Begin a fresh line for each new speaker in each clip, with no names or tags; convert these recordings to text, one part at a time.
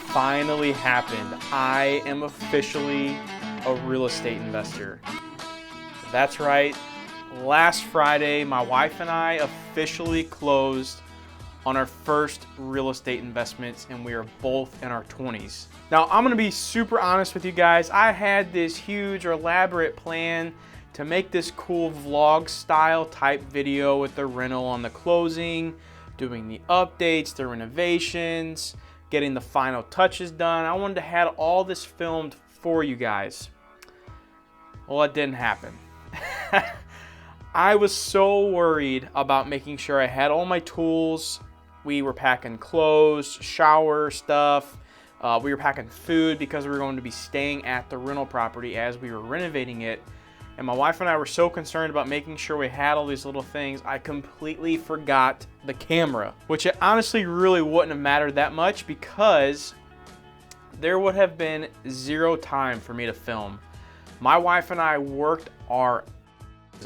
finally happened. I am officially a real estate investor. That's right. Last Friday, my wife and I officially closed on our first real estate investments, and we are both in our 20s. Now, I'm gonna be super honest with you guys. I had this huge or elaborate plan to make this cool vlog style type video with the rental on the closing, doing the updates, the renovations, getting the final touches done. I wanted to have all this filmed for you guys. Well, it didn't happen. I was so worried about making sure I had all my tools. We were packing clothes, shower stuff. We were packing food because we were going to be staying at the rental property as we were renovating it. And my wife and I were so concerned about making sure we had all these little things, I completely forgot the camera, which it honestly really wouldn't have mattered that much because there would have been zero time for me to film. My wife and I worked our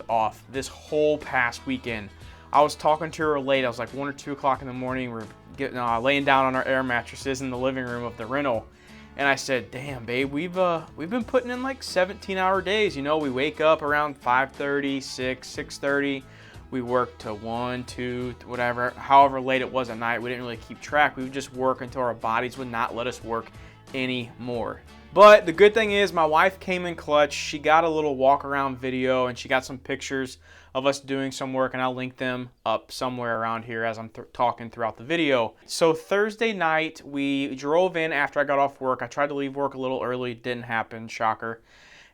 off this whole past weekend. I was talking to her late. I was like 1 or 2 o'clock in the morning. We're getting laying down on our air mattresses in the living room of the rental. And I said, damn, babe, we've been putting in like 17-hour days. You know, we wake up around 5:30, 6, 6:30. We work to 1, 2, whatever, however late it was at night. We didn't really keep track. We would just work until our bodies would not let us work anymore. But the good thing is my wife came in clutch. She got a little walk around video and she got some pictures of us doing some work, and I'll link them up somewhere around here as I'm talking throughout the video. So Thursday night, we drove in after I got off work. I tried to leave work a little early. Didn't happen, shocker.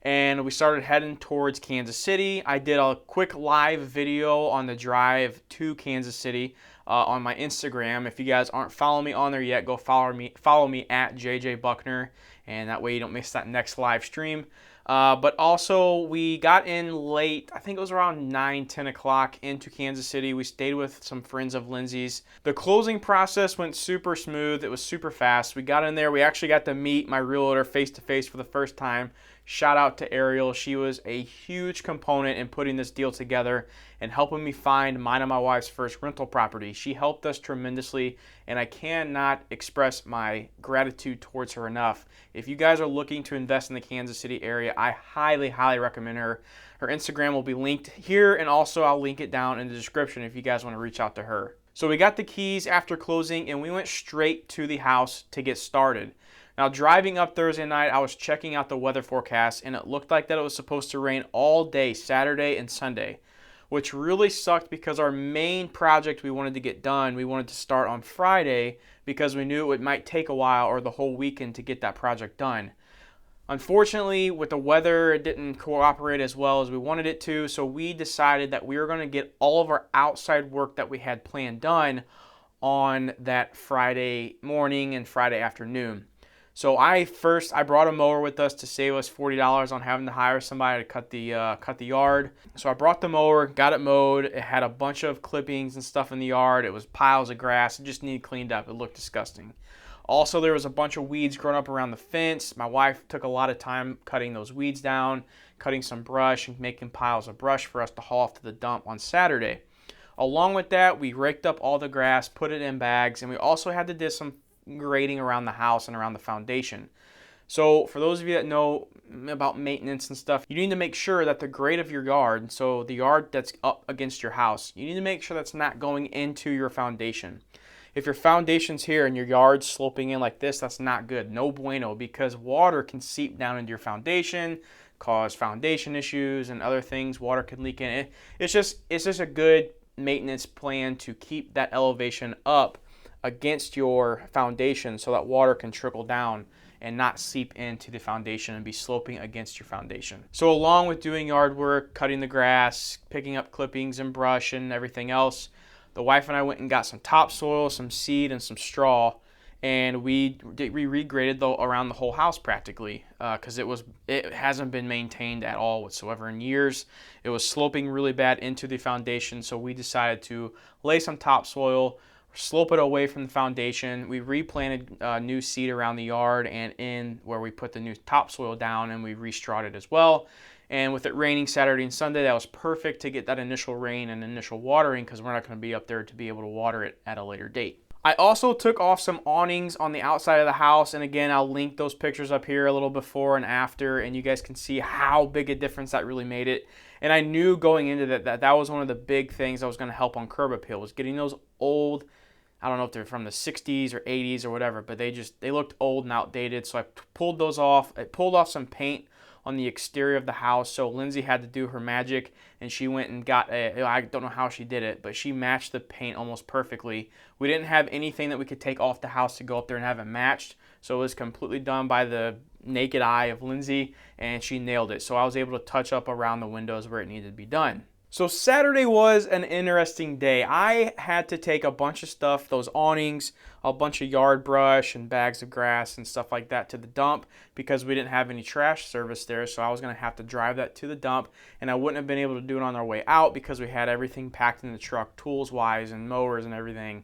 And we started heading towards Kansas City. I did a quick live video on the drive to Kansas City on my Instagram. If you guys aren't following me on there yet, go follow me at JJ Buckner, and that way you don't miss that next live stream. But also, we got in late. I think it was around 9, 10 o'clock into Kansas City. We stayed with some friends of Lindsay's. The closing process went super smooth. It was super fast. We got in there. We actually got to meet my realtor face to face for the first time. Shout out to Ariel. She was a huge component in putting this deal together and helping me find mine and my wife's first rental property. She helped us tremendously, and I cannot express my gratitude towards her enough. If you guys are looking to invest in the Kansas City area, I highly, highly recommend her. Her Instagram will be linked here, and also I'll link it down in the description if you guys want to reach out to her. So we got the keys after closing, and we went straight to the house to get started. Now, driving up Thursday night, I was checking out the weather forecast, and it looked like that it was supposed to rain all day, Saturday and Sunday, which really sucked because our main project we wanted to get done, we wanted to start on Friday because we knew it might take a while or the whole weekend to get that project done. Unfortunately, with the weather, it didn't cooperate as well as we wanted it to, so we decided that we were going to get all of our outside work that we had planned done on that Friday morning and Friday afternoon. So I brought a mower with us to save us $40 on having to hire somebody to cut the yard. So I brought the mower, got it mowed. It had a bunch of clippings and stuff in the yard. It was piles of grass. It just needed cleaned up. It looked disgusting. Also, there was a bunch of weeds growing up around the fence. My wife took a lot of time cutting those weeds down, cutting some brush, and making piles of brush for us to haul off to the dump on Saturday. Along with that, we raked up all the grass, put it in bags, and we also had to do some grading around the house and around the foundation. So for those of you that know about maintenance and stuff, you need to make sure that the grade of your yard, so the yard that's up against your house, you need to make sure that's not going into your foundation. If your foundation's here and your yard's sloping in like this, that's not good. No bueno, because water can seep down into your foundation, cause foundation issues and other things. Water can leak in. It's just a good maintenance plan to keep that elevation up against your foundation so that water can trickle down and not seep into the foundation and be sloping against your foundation. So along with doing yard work, cutting the grass, picking up clippings and brush and everything else, the wife and I went and got some topsoil, some seed, and some straw, and we regraded around the whole house practically because it hasn't been maintained at all whatsoever in years. It was sloping really bad into the foundation, so we decided to lay some topsoil, slope it away from the foundation. We replanted new seed around the yard and in where we put the new topsoil down, and we restrawed it as well. And with it raining Saturday and Sunday, that was perfect to get that initial rain and initial watering because we're not going to be up there to be able to water it at a later date. I also took off some awnings on the outside of the house, and again, I'll link those pictures up here a little before and after, and you guys can see how big a difference that really made it. And I knew going into that was one of the big things that was going to help on curb appeal, was getting those old, I don't know if they're from the 60s or 80s or whatever, but they looked old and outdated. So I pulled those off. I pulled off some paint on the exterior of the house. So Lindsay had to do her magic, and she went and got I don't know how she did it, but she matched the paint almost perfectly. We didn't have anything that we could take off the house to go up there and have it matched. So it was completely done by the naked eye of Lindsay, and she nailed it. So I was able to touch up around the windows where it needed to be done. So Saturday was an interesting day. I had to take a bunch of stuff, those awnings, a bunch of yard brush and bags of grass and stuff like that to the dump because we didn't have any trash service there. So I was going to have to drive that to the dump, and I wouldn't have been able to do it on our way out because we had everything packed in the truck, tools wise and mowers and everything.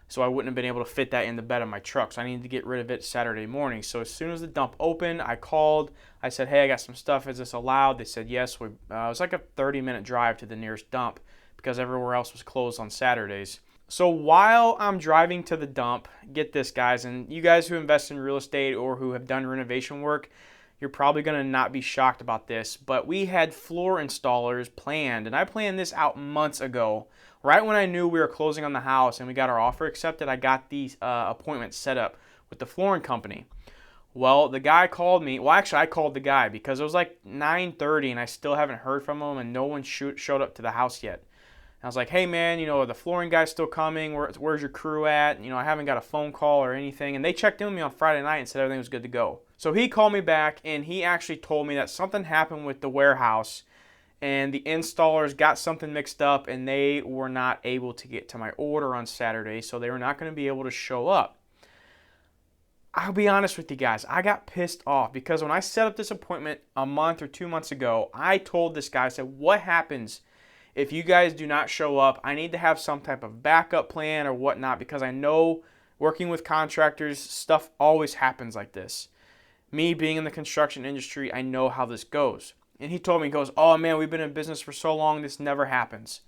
So I wouldn't have been able to fit that in the bed of my truck. So I needed to get rid of it Saturday morning. So as soon as the dump opened, I called. I said, hey, I got some stuff. Is this allowed? They said yes. It was like a 30-minute drive to the nearest dump because everywhere else was closed on Saturdays. So while I'm driving to the dump, get this, guys, and you guys who invest in real estate or who have done renovation work, you're probably going to not be shocked about this, but we had floor installers planned, and I planned this out months ago. Right when I knew we were closing on the house and we got our offer accepted, I got these appointments set up with the flooring company. Well, the guy called me. Well, actually, I called the guy because it was like 9:30 and I still haven't heard from him, and no one showed up to the house yet. And I was like, hey, man, the flooring guy's still coming. Where's your crew at? I haven't got a phone call or anything. And they checked in with me on Friday night and said everything was good to go. So he called me back, and he actually told me that something happened with the warehouse, and the installers got something mixed up, and they were not able to get to my order on Saturday, so they were not going to be able to show up. I'll be honest with you guys, I got pissed off because when I set up this appointment a month or 2 months ago, I told this guy, I said, what happens if you guys do not show up? I need to have some type of backup plan or whatnot, because I know working with contractors, stuff always happens like this. Me being in the construction industry, I know how this goes. And he told me, he goes, oh man, we've been in business for so long, this never happens.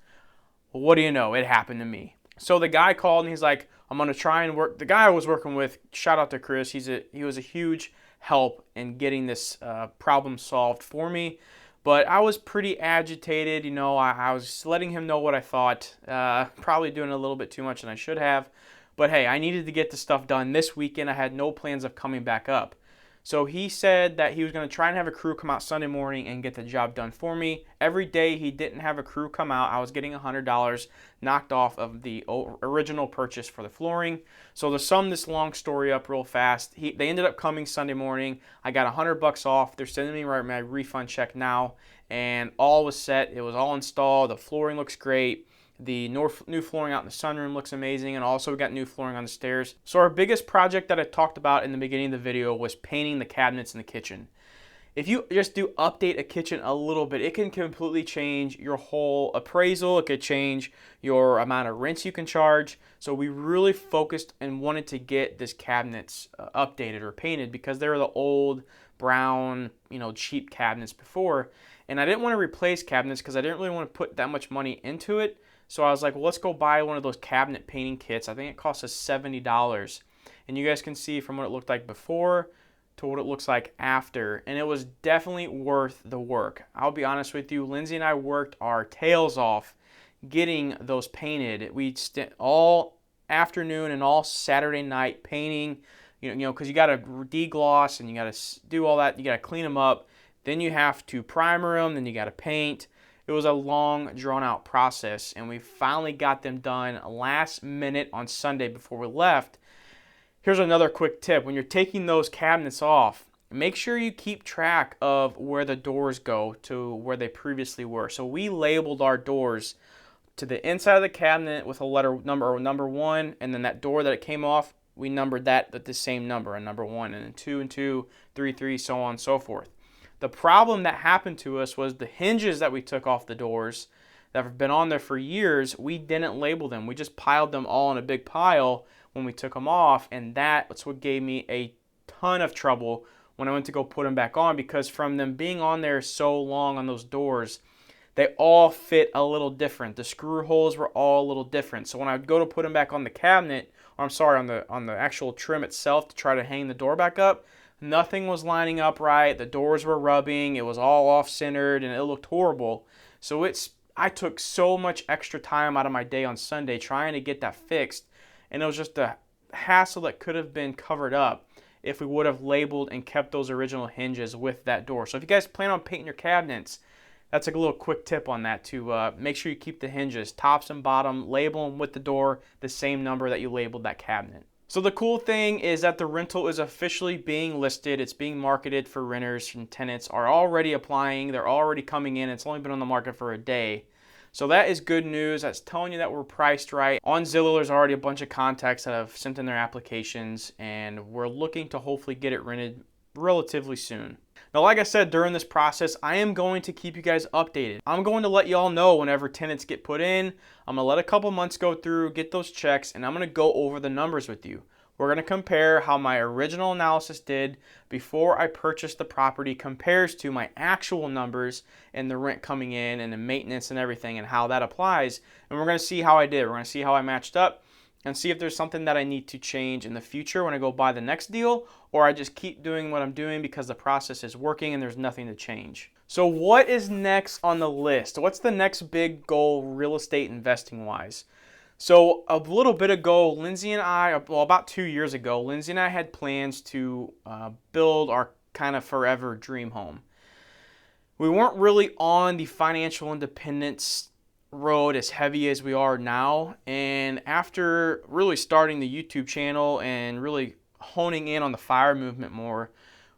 Well, what do you know? It happened to me. So the guy called and he's like, I'm going to try and work. The guy I was working with, shout out to Chris, he was a huge help in getting this problem solved for me. But I was pretty agitated, I was letting him know what I thought, probably doing a little bit too much than I should have. But hey, I needed to get the stuff done this weekend. I had no plans of coming back up. So he said that he was going to try and have a crew come out Sunday morning and get the job done for me. Every day he didn't have a crew come out, I was getting $100 knocked off of the original purchase for the flooring. So to sum this long story up real fast, they ended up coming Sunday morning. I got $100 off. They're sending me my refund check now, and all was set. It was all installed. The flooring looks great. The new flooring out in the sunroom looks amazing, and also we got new flooring on the stairs. So our biggest project that I talked about in the beginning of the video was painting the cabinets in the kitchen. If you just update a kitchen a little bit, it can completely change your whole appraisal. It could change your amount of rents you can charge. So we really focused and wanted to get this cabinets updated or painted because they were the old brown, cheap cabinets before. And I didn't want to replace cabinets because I didn't really want to put that much money into it. So I was like, well, let's go buy one of those cabinet painting kits. I think it cost us $70. And you guys can see from what it looked like before to what it looks like after. And it was definitely worth the work. I'll be honest with you, Lindsay and I worked our tails off getting those painted. We spent all afternoon and all Saturday night painting, because you got to degloss and you got to do all that. You got to clean them up. Then you have to primer them. Then you got to paint. It was a long, drawn-out process, and we finally got them done last minute on Sunday before we left. Here's another quick tip. When you're taking those cabinets off, make sure you keep track of where the doors go to where they previously were. So we labeled our doors to the inside of the cabinet with a letter number 1, and then that door that it came off, we numbered that with the same number, a number 1, and then 2 and 2, 3, 3, so on and so forth. The problem that happened to us was the hinges that we took off the doors that have been on there for years, we didn't label them. We just piled them all in a big pile when we took them off, and that's what gave me a ton of trouble when I went to go put them back on, because from them being on there so long on those doors, they all fit a little different. The screw holes were all a little different. So when I would go to put them back on the cabinet or I'm sorry, on the actual trim itself to try to hang the door back up. Nothing was lining up right. The doors were rubbing. It was all off-centered and it looked horrible. So I took so much extra time out of my day on Sunday trying to get that fixed, and it was just a hassle that could have been covered up if we would have labeled and kept those original hinges with that door. So if you guys plan on painting your cabinets, that's a little quick tip on that to make sure you keep the hinges, tops and bottom, label them with the door, the same number that you labeled that cabinet. So the cool thing is that the rental is officially being listed. It's being marketed for renters, and tenants are already applying. They're already coming in. It's only been on the market for a day. So that is good news. That's telling you that we're priced right. On Zillow, there's already a bunch of contacts that have sent in their applications, and we're looking to hopefully get it rented relatively soon. Now, like I said, during this process, I am going to keep you guys updated. I'm going to let you all know whenever tenants get put in. I'm going to let a couple months go through, get those checks, and I'm going to go over the numbers with you. We're going to compare how my original analysis did before I purchased the property compares to my actual numbers and the rent coming in and the maintenance and everything and how that applies. And we're going to see how I did. We're going to see how I matched up and see if there's something that I need to change in the future when I go buy the next deal, or I just keep doing what I'm doing because the process is working and there's nothing to change. So what is next on the list? What's the next big goal real estate investing wise? So a little bit ago, Lindsay and I, well, about 2 years ago, Lindsay and I had plans to build our kind of forever dream home. We weren't really on the financial independence road as heavy as we are now, and after really starting the YouTube channel and really honing in on the FIRE movement more,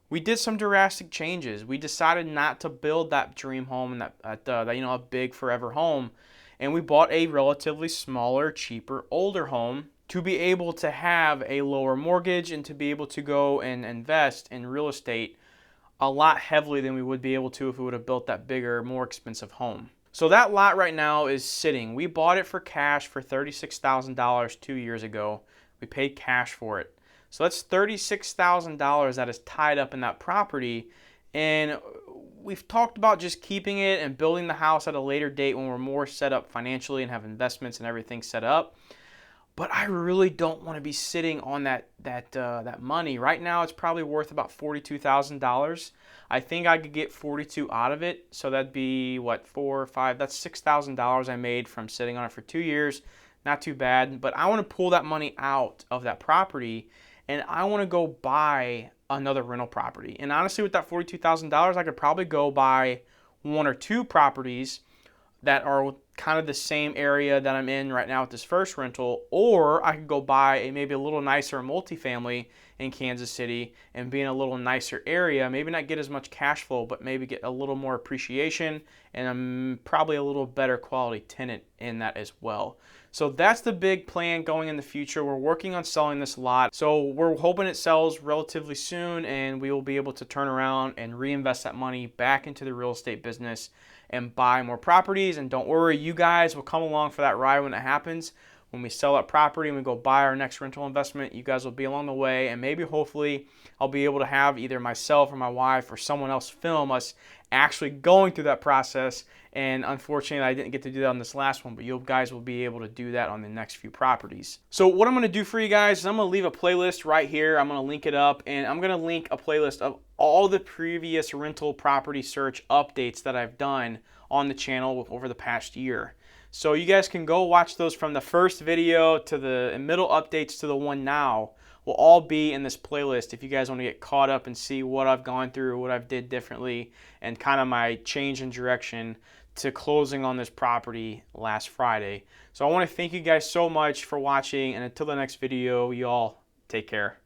we did some drastic changes. We decided not to build that dream home and that a big forever home, and we bought a relatively smaller, cheaper, older home to be able to have a lower mortgage and to be able to go and invest in real estate a lot heavily than we would be able to if we would have built that bigger, more expensive home. So that lot right now is sitting. We bought it for cash for $36,000 2 years ago. We paid cash for it. So that's $36,000 that is tied up in that property. And we've talked about just keeping it and building the house at a later date when we're more set up financially and have investments and everything set up. But I really don't want to be sitting on that money. Right now it's probably worth about $42,000. I think I could get 42 out of it. So that'd be what, 4 or 5, that's $6,000 I made from sitting on it for 2 years. Not too bad, but I want to pull that money out of that property and I want to go buy another rental property. And honestly, with that $42,000, I could probably go buy 1 or 2 properties that are kind of the same area that I'm in right now with this first rental, or I could go buy maybe a little nicer multifamily in Kansas City and be in a little nicer area, maybe not get as much cash flow, but maybe get a little more appreciation and probably a little better quality tenant in that as well. So that's the big plan going in the future. We're working on selling this lot. So we're hoping it sells relatively soon and we will be able to turn around and reinvest that money back into the real estate business and buy more properties. And don't worry, you guys will come along for that ride when it happens. When we sell that property and we go buy our next rental investment, you guys will be along the way, and maybe hopefully I'll be able to have either myself or my wife or someone else film us actually going through that process. And unfortunately, I didn't get to do that on this last one, but you guys will be able to do that on the next few properties. So what I'm going to do for you guys is I'm going to leave a playlist right here. I'm going to link it up, and I'm going to link a playlist of all the previous rental property search updates that I've done on the channel over the past year. So you guys can go watch those from the first video to the middle updates to the one now. Will all be in this playlist if you guys want to get caught up and see what I've gone through, what I've did differently, and kind of my change in direction to closing on this property last Friday. So I want to thank you guys so much for watching, and until the next video, y'all take care.